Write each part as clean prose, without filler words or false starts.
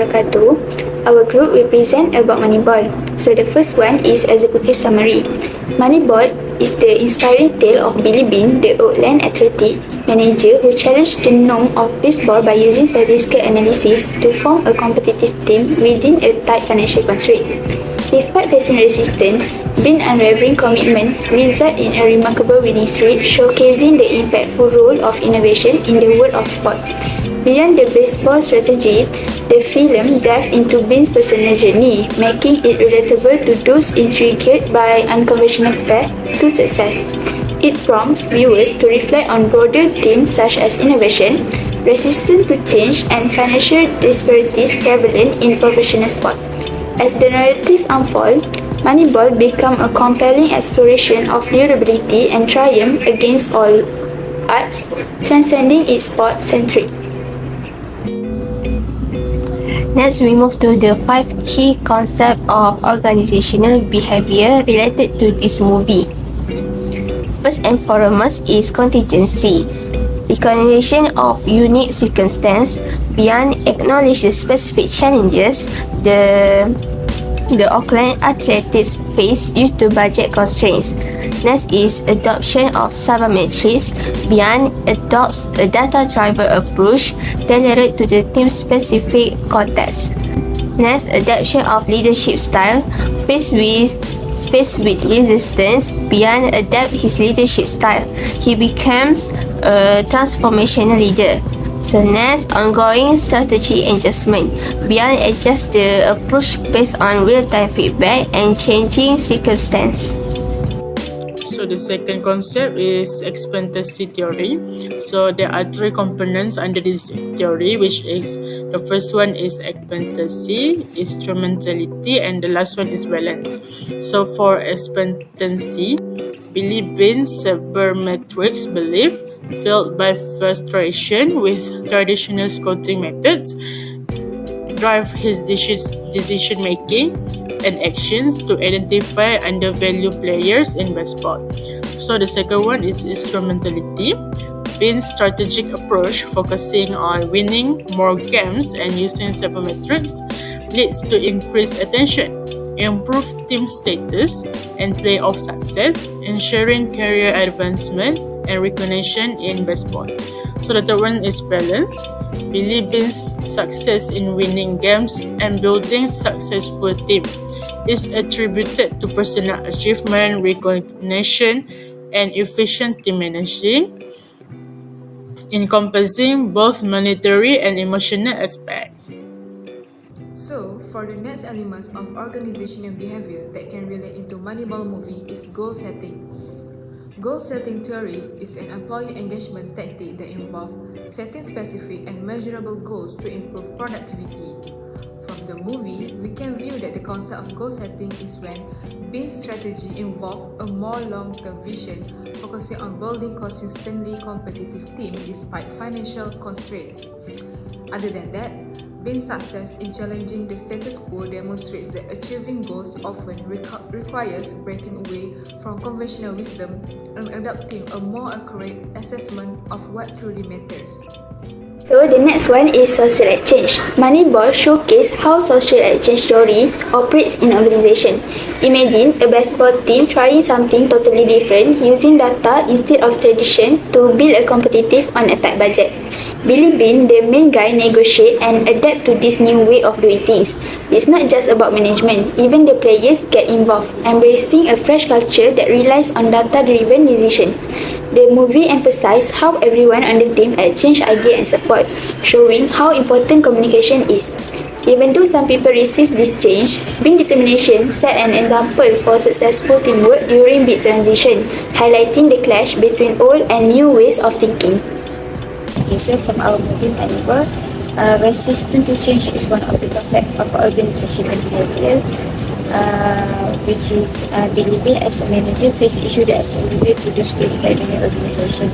wabarakatuh. Our group will present about Moneyball. So the first one is executive summary. Moneyball is the inspiring tale of Billy Beane, the Oakland Athletic manager who challenged the norm of baseball by using statistical analysis to form a competitive team within a tight financial constraint. Despite facing resistance, Beane's unwavering commitment resulted in a remarkable winning streak, showcasing the impactful role of innovation in the world of sport. Beyond the baseball strategy, the film delved into Beane's personal journey, making it relatable to those intrigued by unconventional paths to success. It prompts viewers to reflect on broader themes such as innovation, resistance to change, and financial disparities prevalent in professional sport. As the narrative unfolds, Moneyball becomes a compelling exploration of durability and triumph against all odds, transcending its sport-centric. Next, we move to the 5 key concepts of organizational behavior related to this movie. First and foremost is contingency. Recognition of unique circumstances. Beyond acknowledge the specific challenges the Oakland Athletics face due to budget constraints. Next is adoption of sabermetrics. Beyond adopts a data-driven approach tailored to the team-specific context. Next, adaptation of leadership style. Faced with resistance, Beyond adapt his leadership style. He becomes a transformational leader. So next, ongoing strategy adjustment. Beyond adjust the approach based on real-time feedback and changing circumstances. So the second concept is expectancy theory. So there are 3 components under this theory, which is the first one is expectancy, instrumentality, and the last one is balance. So for expectancy, Billy Beane's sabermetrics belief, fueled by frustration with traditional scouting methods, drive his decision making and actions to identify undervalued players in baseball. So the second one is instrumentality. Beane's strategic approach, focusing on winning more games and using sabermetrics, leads to increased attention, improved team status, and playoff success, ensuring career advancement and recognition in baseball. So the third one is balance. Billy Beane's success in winning games and building successful team is attributed to personal achievement, recognition, and efficient team managing, encompassing both monetary and emotional aspects. So, for the next elements of organizational behavior that can relate into Moneyball movie is goal setting. Goal setting theory is an employee engagement tactic that involves setting specific and measurable goals to improve productivity. From the movie, we can view that the concept of goal setting is when Beane's strategy involves a more long-term vision, focusing on building consistently competitive team despite financial constraints. Other than that, Beane's success in challenging the status quo demonstrates that achieving goals often requires breaking away from conventional wisdom and adopting a more accurate assessment of what truly matters. So the next one is social exchange. Moneyball showcases how social exchange theory operates in organization. Imagine a baseball team trying something totally different, using data instead of tradition to build a competitive on a tight budget. Billy Beane, the main guy, negotiate and adapt to this new way of doing things. It's not just about management, even the players get involved, embracing a fresh culture that relies on data-driven decision. The movie emphasizes how everyone on the team exchange ideas and support, showing how important communication is. Even though some people resist this change, Beane's determination set an example for successful teamwork during big transition, highlighting the clash between old and new ways of thinking. So from our movie Moneyball, resistance to change is one of the concepts of organizational behavior, which is Billy Beane as a manager face issues that are similar to those faced by many organizations.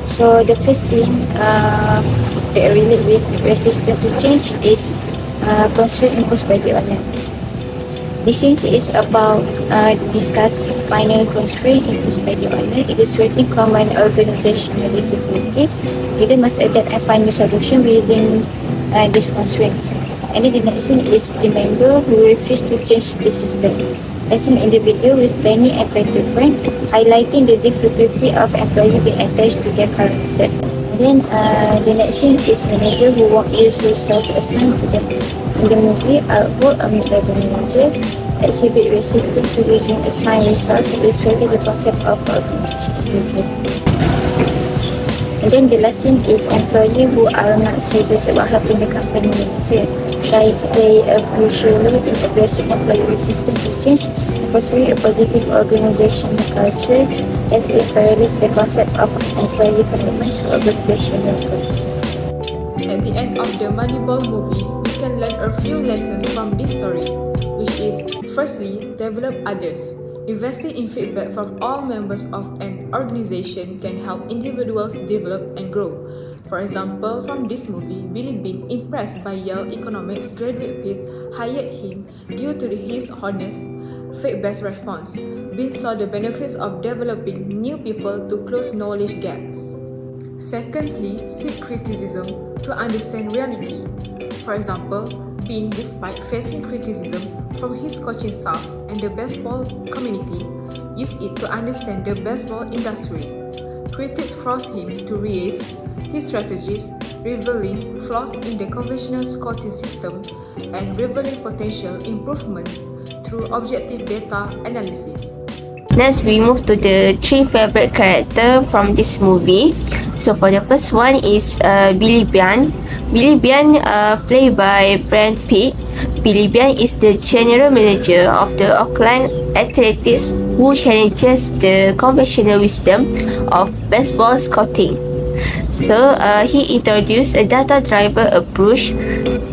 So the first scene that relates with resistance to change is constraint imposed by the owner. This scene is about discuss final constraint imposed by the owner, illustrating common organizational difficulties. Leader must adapt and find new solution within these constraints. And then the next scene is the member who refused to change the system. As an individual with Benny and Peter Pan, highlighting the difficulty of employees being attached to their character. And then the next scene is manager who won't use resources assigned to them. In the movie, artwork by the manager exhibit resistance to using assigned resources, illustrating the concept of organization behavior. And then the last scene is employees who are not serious about helping the company manager. Like they are crucially in addressing employee resistance to change, fostering a positive organizational culture as it parallels the concept of employee commitment to organizational goals. At the end of the Moneyball movie, we can learn a few lessons from this story, which is firstly, develop others. Investing in feedback from all members of an organization can help individuals develop and grow. For example, from this movie, Billy Bean, impressed by Yale economics graduate Pitt, hired him due to his honest, faith-based response. Bean saw the benefits of developing new people to close knowledge gaps. Secondly, seek criticism to understand reality. For example, Bean, despite facing criticism from his coaching staff and the baseball community, used it to understand the baseball industry. Critics forced him to raise his strategies, revealing flaws in the conventional scouting system and revealing potential improvements through objective data analysis. Next, we move to the 3 favorite characters from this movie. So for the first one is Billy Bean. Billy Bean, played by Brad Pitt. Billy Bean is the general manager of the Oakland Athletics who challenges the conventional wisdom of baseball scouting. So he introduced a data-driven approach,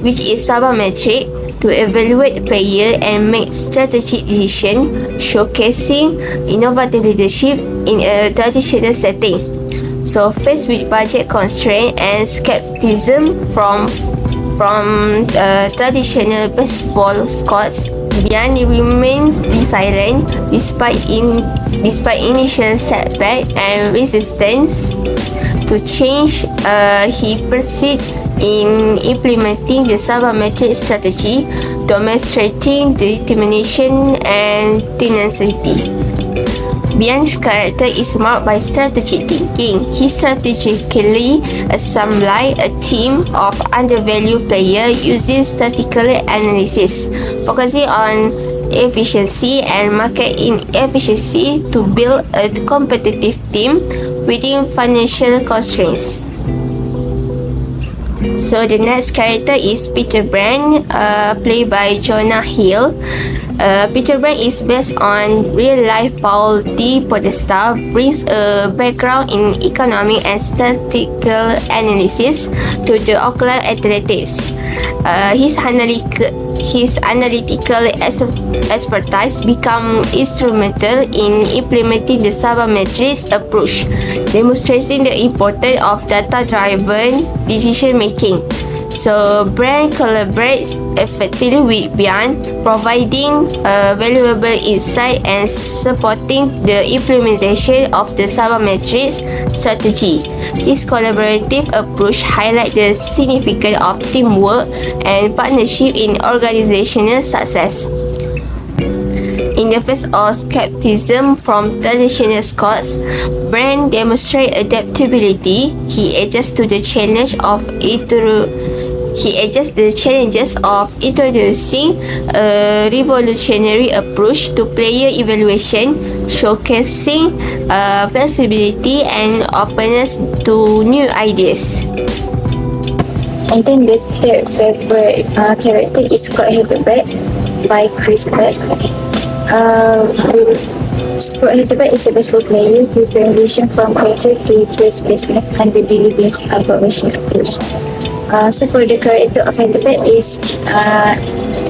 which is sabermetric, to evaluate player and make strategic decisions, showcasing innovative leadership in a traditional setting. So faced with budget constraint and skepticism from traditional baseball scouts, Bean remains resilient despite initial setback and resistance to change. He persisted in implementing the sabermetric strategy, demonstrating determination and tenacity. Bean's character is marked by strategic thinking. He strategically assembled a team of undervalued players using statistical analysis, focusing on efficiency and market inefficiency to build a competitive team within financial constraints. So the next character is Peter Pan, played by Jonah Hill. Peter Pan is based on real-life Paul D. Podesta, brings a background in economic and statistical analysis to the Oakland Athletics. His analytical expertise become instrumental in implementing the sabermetric approach, demonstrating the importance of data-driven decision-making. So, Brand collaborates effectively with Bean, providing valuable insight and supporting the implementation of the sabermetric strategy. This collaborative approach highlights the significance of teamwork and partnership in organizational success. In the face of skepticism from traditional scouts, Brand demonstrates adaptability. He adjusts to the challenges of introducing a revolutionary approach to player evaluation, showcasing flexibility and openness to new ideas. And then the third favorite character is Scott Heatherback by Chris Pratt. Scott Heatherback is a baseball player who transitioned from catcher to first baseman under Billy Bean's observation approach. So for the character of Heatherback is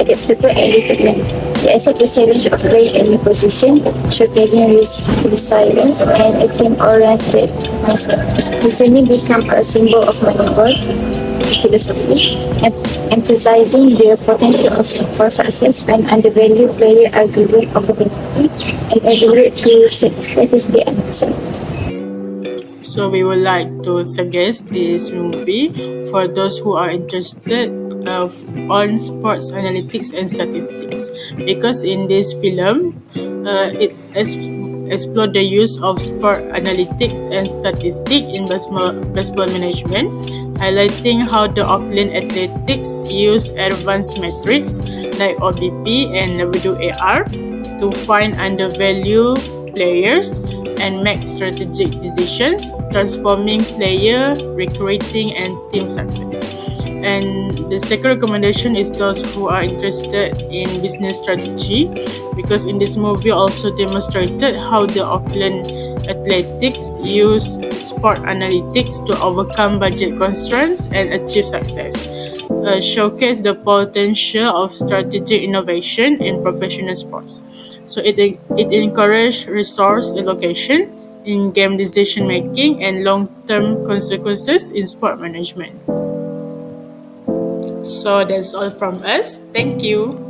adaptable and determined. He accepts the challenge of playing a new position, showcasing resilience and a team-oriented mindset. His journey becomes a symbol of Moneyball philosophy, emphasizing the potential for success when undervalued players are given opportunity and evaluated through statistical analysis. So we would like to suggest this movie for those who are interested of on sports analytics and statistics, because in this film, it explored the use of sport analytics and statistics in baseball management, highlighting how the Auckland Athletics use advanced metrics like OBP and WAR to find undervalued players and make strategic decisions, transforming player recruiting and team success. And the second recommendation is those who are interested in business strategy, because in this movie also demonstrated how the Auckland Athletics use sport analytics to overcome budget constraints and achieve success. Showcase the potential of strategic innovation in professional sports. So it encourages resource allocation in game decision making and long-term consequences in sport management. So that's all from us. Thank you.